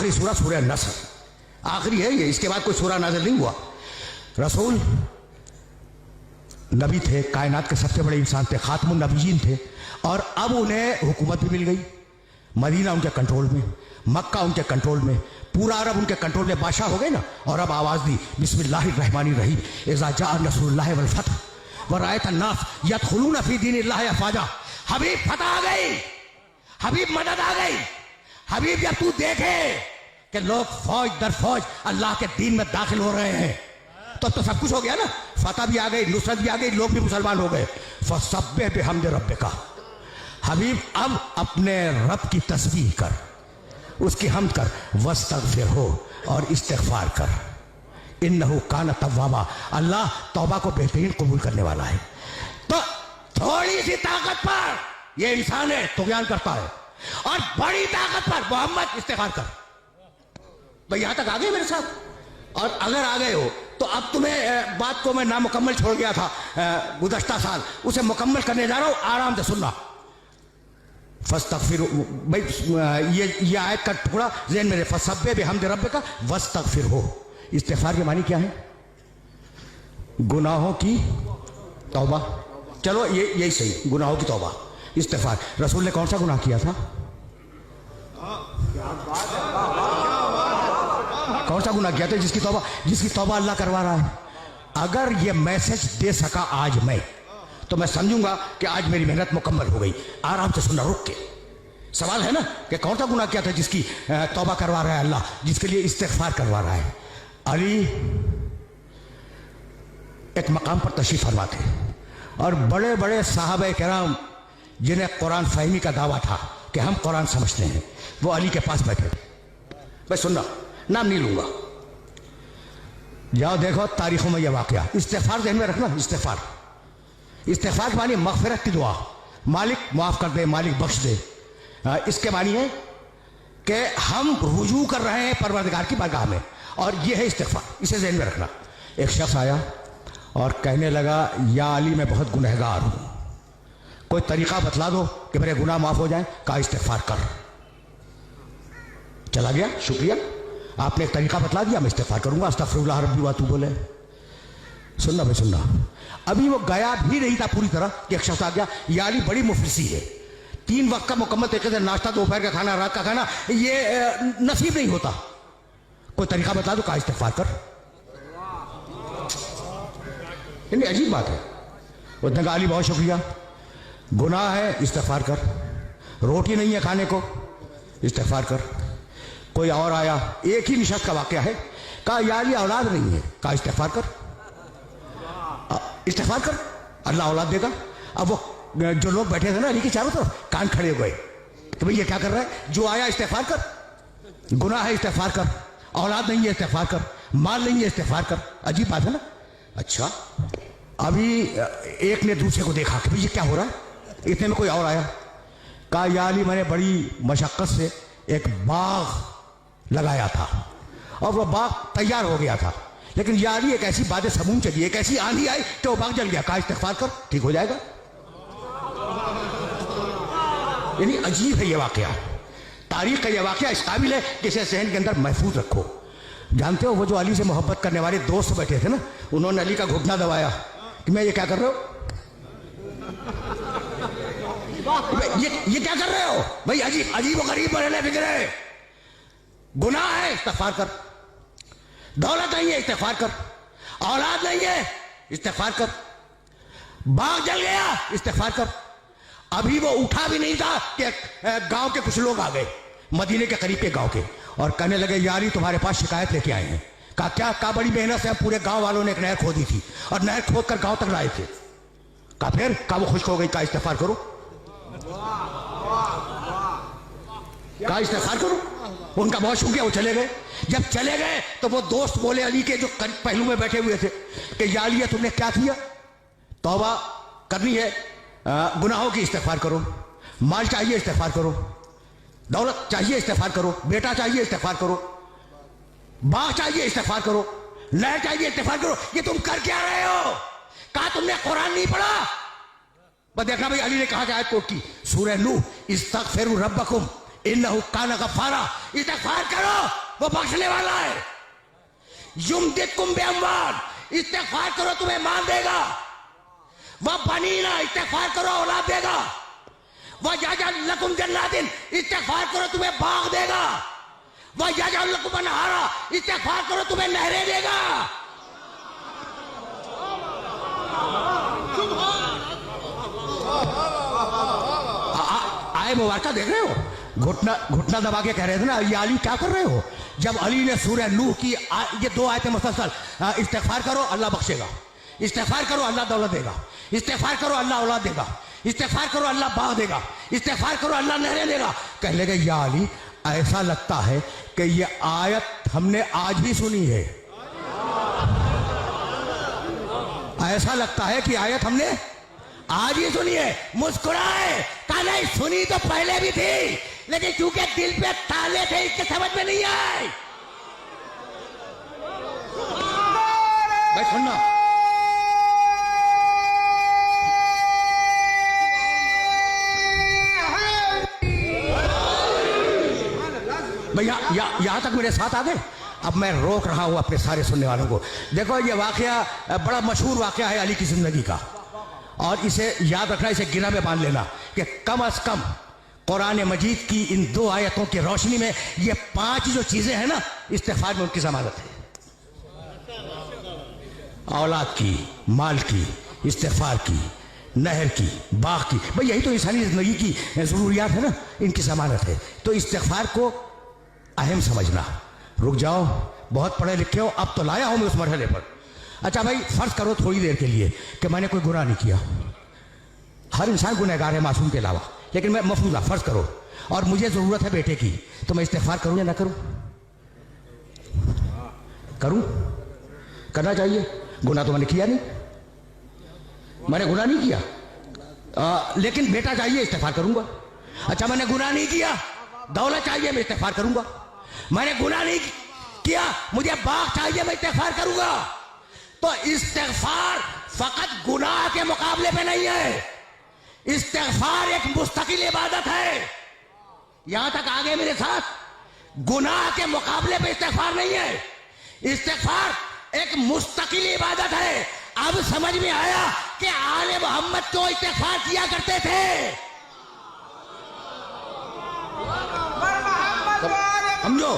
आखिरी सूरा सूरह नस्र आखिरी है ये, इसके बाद कोई सूरा नाज़िल नहीं हुआ। रसूल नबी थे, कायनात के सबसे बड़े इंसान थे, खातमुन नबीयीन थे, और अब उन्हें हुकूमत भी मिल गई। मदीना उनके कंट्रोल में, मक्का उनके कंट्रोल में, पूरा अरब उनके कंट्रोल में, बादशाह हो गए ना। और अब आवाज दी बिस्मिल्लाहिर्रहमानिर्रहीम, इज़ा जाअ नस्रुल्लाहि वल फतह व रअयत अन्नास यदखुलूना फी दीनिल्लाहि अफ़वाजा। हबीब फतह आ गई, हबीब मदद आ गई। हबीब जब तू देखे कि लोग फौज दर फौज अल्लाह के दीन में दाखिल हो रहे हैं, तो सब कुछ हो गया ना। फतह भी आ गई, नुसरत भी आ गई, लोग भी मुसलमान हो गए। फसब्बिह बिहम्दि रब्बिका, हबीब अब अपने रब की तस्बीह कर, उसकी हमद कर, वस्तगफिरहु, और इस्तिगफार कर, इन्नहु कान तव्वाबा, अल्लाह तौबा को बेहतरीन कबूल करने वाला है। तो थोड़ी सी ताकत पर ये इंसान है तुग़यान करता है, और बड़ी ताकत पर मोहम्मद इस्तिगफार कर। भाई यहां तक आ गए मेरे साथ? और अगर आ गए हो तो अब तुम्हें बात को मैं नामुकम्मल छोड़ गया था गुज़श्ता साल, उसे मुकम्मल करने जा रहा हूं, आराम से सुनना। फस्तगफिर, भाई ये आयत का टुकड़ा ज़हन में, फसब्बिह बिहम्दि रब्बिका वस्तगफिरहु। इस्तिग़फार के मानी क्या है? गुनाहों की तौबा। चलो ये यही सही, गुनाहों की तौबा, इस्तिग़फार। रसूल ने कौन सा गुनाह किया था? कौन सा गुनाह किया था जिसकी तौबा अल्लाह करवा रहा है? अगर ये मैसेज दे सका आज मैं, तो मैं समझूंगा कि आज मेरी मेहनत मुकम्मल हो गई। आराम से सुनना, रुक के। सवाल है ना कि कौन सा गुनाह किया था जिसकी तौबा करवा रहा है अल्लाह, जिसके लिए इस्तिग़फार करवा रहा है? अली एक मकाम पर तशरीफ फरमा थे, और बड़े बड़े साहबे किराम जिन्हें कुरान फहमी का दावा था कि हम कुरान समझते हैं, वो अली के पास बैठे थे। भाई सुनना, नाम नहीं लूंगा, जाओ देखो तारीखों में यह वाकया। इस्तिग़फार ज़हन में रखना, इस्तिग़फार के मानी मग़फ़िरत की दुआ, मालिक माफ़ कर दे, मालिक बख्श दे। इसके मानी है कि हम रुजू कर रहे हैं परवरदिगार की बारगाह में, और यह है इस्तिग़फार। इसे ज़हन में रखना। एक शख्स आया और कहने लगा, या अली मैं बहुत गुनहगार हूँ, कोई तरीक़ा बतला दो कि मेरे गुनाह माफ़ हो जाएं। कहा इस्तिग़फार कर। चला गया, शुक्रिया, आपने एक तरीका बतला दिया, मैं इस्तिग़फार करूंगा, अस्तग़फिरुल्लाह रब्बी व अतूबु इलैह। सुनना भाई सुनना, अभी वो गया भी नहीं था पूरी तरह कि एक शख्स आ गया, या अली बड़ी मुफलिसी है, 3 वक्त का मुकम्मल तरीके से नाश्ता, दोपहर का खाना, रात का खाना ये नसीब नहीं होता, कोई तरीका बता दो। कहा इस्तिग़फार कर। यानी अजीब बात है। उसने कहा अली बहुत शुक्रिया, गुनाह है इस्तिग़फार कर, रोटी नहीं है खाने को, इस्तिग़फार कर। कोई और आया, एक ही निशस्त का वाक़या है। कहा या अली औलाद नहीं है। कहा इस्तिग़फार कर, इस्तिग़फार कर, अल्लाह औलाद देगा। अब वो जो लोग बैठे थे ना अली के चारों तरफ, कान खड़े हो गए कि भाई ये क्या कर रहा है? जो आया इस्तिग़फार कर, गुनाह है इस्तिग़फार कर, औलाद नहीं है इस्तिग़फार कर, माल नहीं है इस्तिग़फार कर। अजीब बात है ना। अच्छा, अभी एक ने दूसरे को देखा कि भाई ये क्या हो रहा है, इतने में कोई और आया। कहा या अली मैंने बड़ी मशक्क़त से एक बाग लगाया था, और वह बाग तैयार हो गया था, लेकिन या अली एक ऐसी बात समून चली, एक ऐसी आंधी आई कि वो बाग जल गया। कहा इस्तिग़फार कर, ठीक हो जाएगा। यानी अजीब है ये वाकया, तारीख का ये वाकया इस काबिल है कि इसे ज़हन के अंदर महफूज रखो। जानते हो वो जो अली से मोहब्बत करने वाले दोस्त बैठे थे ना, उन्होंने अली का घुटना दबाया कि मैं ये क्या कर रहे हो, ये क्या कर रहे हो भाई? अजीब और गरीब मरने बिगड़े। गुनाह है इस्तिग़फार कर, दौलत नहीं है इस्तिग़फार कर, औलाद नहीं है इस्तिग़फार कर, बाग जल गया इस्तिग़फार कर। अभी वो उठा भी नहीं था कि गांव के कुछ लोग आ गए, मदीने के करीब के गांव के, और कहने लगे यारी तुम्हारे पास शिकायत लेके आए हैं। कहा क्या? कहा बड़ी मेहनत से पूरे गांव वालों ने एक नहर खोदी थी, और नहर खोद कर गांव तक लाए थे। कहा फिर? कहा वो खुश्क हो गई। कहा इस्तिग़फार करो, कहा इस्तिग़फार करो। उनका बहुत शुक्रिया, वो चले गए। जब चले गए तो वो दोस्त बोले अली के जो पहलू में बैठे हुए थे कि या अली तुमने क्या किया? तौबा करनी है, गुनाहों की इस्तिग़फार करो, माल चाहिए इस्तिग़फार करो, दौलत चाहिए इस्तिग़फार करो, बेटा चाहिए इस्तिग़फार करो, बाग चाहिए इस्तिग़फार करो, नहर चाहिए इस्तिग़फार करो। ये तुम कर क्या रहे हो? कहा तुमने कुरान नहीं पढ़ा? बस देखना भाई, अली ने कहा कि आयत कोट की, सूरह नूह, इस्तग़फिरू रब्बकुम इन्नहु काना गफ्फारा, इस्तिग़फ़ार करो, वो बख्शने वाला है। युमदिदकुम बिअम्वाल, इस्तिग़फ़ार करो तुम्हें माल देगा। वह बनीना, इस्तिग़फ़ार करो औलाद देगा। वह यजअल लकुम जन्नातिन, इस्तिग़फ़ार करो तुम्हें बाग देगा। वह यजअल लकुम अनहारा, इस्तिग़फ़ार करो तुम्हें नहरें देगा। आए मुबारका देख रहे हो, घुटना दबा के कह रहे थे ना, ये अली क्या कर रहे हो? जब अली ने सूरह नूह की ये 2 आयतें मुसलसल, इस्तिग़फ़ार करो अल्लाह बख्शेगा, इस्तिग़फ़ार करो अल्लाह दौलत देगा, इस्तिग़फ़ार करो अल्लाह औलाद देगा, इस्तिग़फ़ार करो अल्लाह बाग देगा, इस्तिग़फ़ार करो अल्लाह नहरें देगा। कहने लगे या अली, ऐसा लगता है कि ये आयत हमने आज ही सुनी है। ऐसा लगता है कि आयत हमने आज ही सुनी है। मुस्कुराए, कहा नहीं सुनी तो पहले भी थी, लेकिन चूंकि दिल पे ताले थे इसके समझ में नहीं आए। भाई सुनना, भैया यहां तक मेरे साथ आ गए। अब मैं रोक रहा हूं अपने सारे सुनने वालों को। देखो ये वाकया बड़ा मशहूर वाकया है अली की जिंदगी का, और इसे याद रखना, इसे गिना में बांध लेना कि कम अज कम कुरान मजीद की इन 2 आयतों की रोशनी में ये 5 जो चीजें हैं ना, इस्तिग़फ़ार में उनकी जमानत है। औलाद की, माल की, इस्तिग़फ़ार की, नहर की, बाग की, भाई यही तो इंसानी जिंदगी की जरूरियात है ना, इनकी जमानत है। तो इस्तिग़फ़ार को अहम समझना। रुक जाओ, बहुत पढ़े लिखे हो, अब तो लाया हूं मैं उस मरहले पर। अच्छा भाई फर्ज करो थोड़ी देर के लिए कि मैंने कोई गुनाह नहीं किया। हर इंसान गुनहगार है मासूम के अलावा, लेकिन मैं मफरूज़ा फर्ज करो और मुझे जरूरत है बेटे की, तो मैं इस्तिग़फ़ार करूं या ना करूं? करूं? करना चाहिए। गुनाह तो मैंने किया नहीं, मैंने गुनाह नहीं किया, लेकिन बेटा चाहिए, इस्तिग़फ़ार करूंगा। अच्छा मैंने गुनाह नहीं किया, दौलत चाहिए, मैं इस्तिग़फ़ार करूंगा। मैंने गुनाह नहीं किया, मुझे बाग चाहिए, मैं इस्तिग़फ़ार करूंगा। तो इस्तिग़फ़ार फकत गुनाह के मुकाबले पे नहीं है, इस्तिग़फ़ार एक मुस्तकिल इबादत है। यहां तक आगे मेरे साथ, गुनाह के मुकाबले पे इस्तिग़फ़ार नहीं है, इस्तिग़फ़ार एक मुस्तकिल इबादत है। अब समझ में आया कि आले मोहम्मद क्यों इस्तिग़फ़ार किया करते थे। समझो,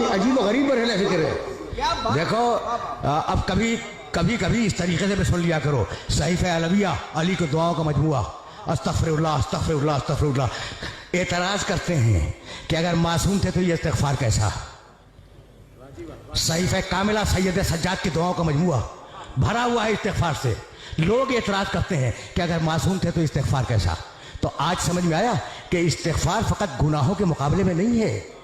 अजीब व गरीब रहने फिक्र है। देखो अब कभी इस तरीके से भी सुन लिया करो, सहीफ़े अलविया, अली को दुआओं का मजमुआ, अस्तग़फ़िरुल्लाह अस्तग़फ़िरुल्लाह अस्तग़फ़िरुल्लाह। एतराज़ करते हैं कि अगर मासूम थे तो ये इस्तिग़फ़ार कैसा? सहीफ़े कामिला सैयद सज्जाद की दुआओं का मजमुआ भरा हुआ है इस्तिग़फ़ार से। लोग एतराज़ करते हैं कि अगर मासूम थे तो इस्तिग़फ़ार कैसा? तो आज समझ में आया कि इस्तिग़फ़ार फ़कत गुनाहों के मुकाबले में नहीं है,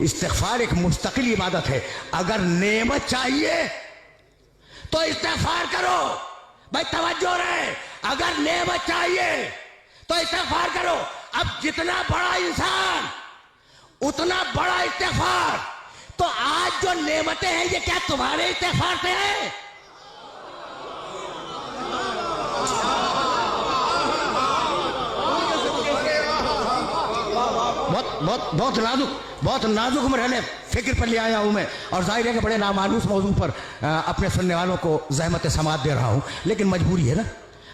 इस्तिग़फ़ार एक मुस्तकिल इबादत है। अगर नेमत चाहिए तो इस्तिग़फ़ार करो। भाई तवज्जो रहे, अगर नेमत चाहिए तो इस्तिग़फ़ार करो। अब जितना बड़ा इंसान उतना बड़ा इस्तिग़फ़ार। तो आज जो नेमतें हैं ये क्या तुम्हारे इस्तिग़फ़ार से है? बहुत नाजुक मरहले फिक्र पर ले आया हूं मैं, और जाहिर है कि बड़े नामानूस मौजू पर अपने सुनने वालों को ज़हमत समात दे रहा हूं, लेकिन मजबूरी है ना।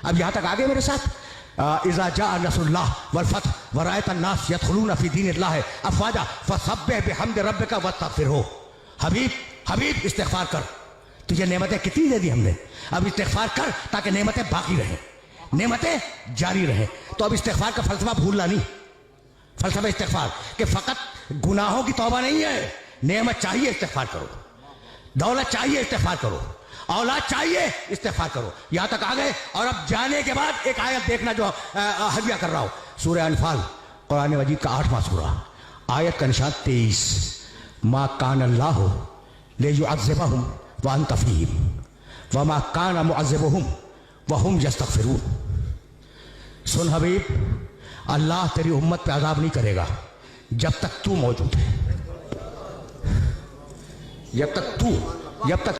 अब यहां तक आ गए मेरे साथ। इज़ा जाअ नस्रुल्लाह वल फतह व रअयत अन्नास यदखुलूना फी दीनिल्लाहि अफ़वाजा फसब्बिह बिहम्दि रब्बिका वस्तग़फिरहू। हबीब इस्तिग़फ़ार कर, तुझे नेमतें कितनी दे दी हमने, अब इस्तिग़फ़ार कर ताकि नेमतें बाकी रहें, नेमतें जारी रहें। तो अब इस्तिग़फ़ार का फ़लसफ़ा भूलना नहीं, फ़लसफ़ा इस्तिग़फ़ार कि फ़कत गुनाहों की तौबा नहीं है। नेमत चाहिए इस्तिग़फ़ार करो, दौलत चाहिए इस्तिग़फ़ार करो, औलाद चाहिए इस्तिग़फ़ार करो। यहां तक आ गए, और अब जाने के बाद एक आयत देखना जो हदिया कर रहा हूं, सूरह अनफाल कुरान मजीद का 8वां सूरा, आयत का निशान 23। मा कान अल्लाहु लियुअज़्ज़िबहुम व अंत फ़ीहिम व मा कान मुअज़्ज़िबुहुम व हुम यस्तग़फ़िरून। सुन हबीब, अल्लाह तेरी उम्मत पे अज़ाब नहीं करेगा जब तक तू मौजूद है। जब तक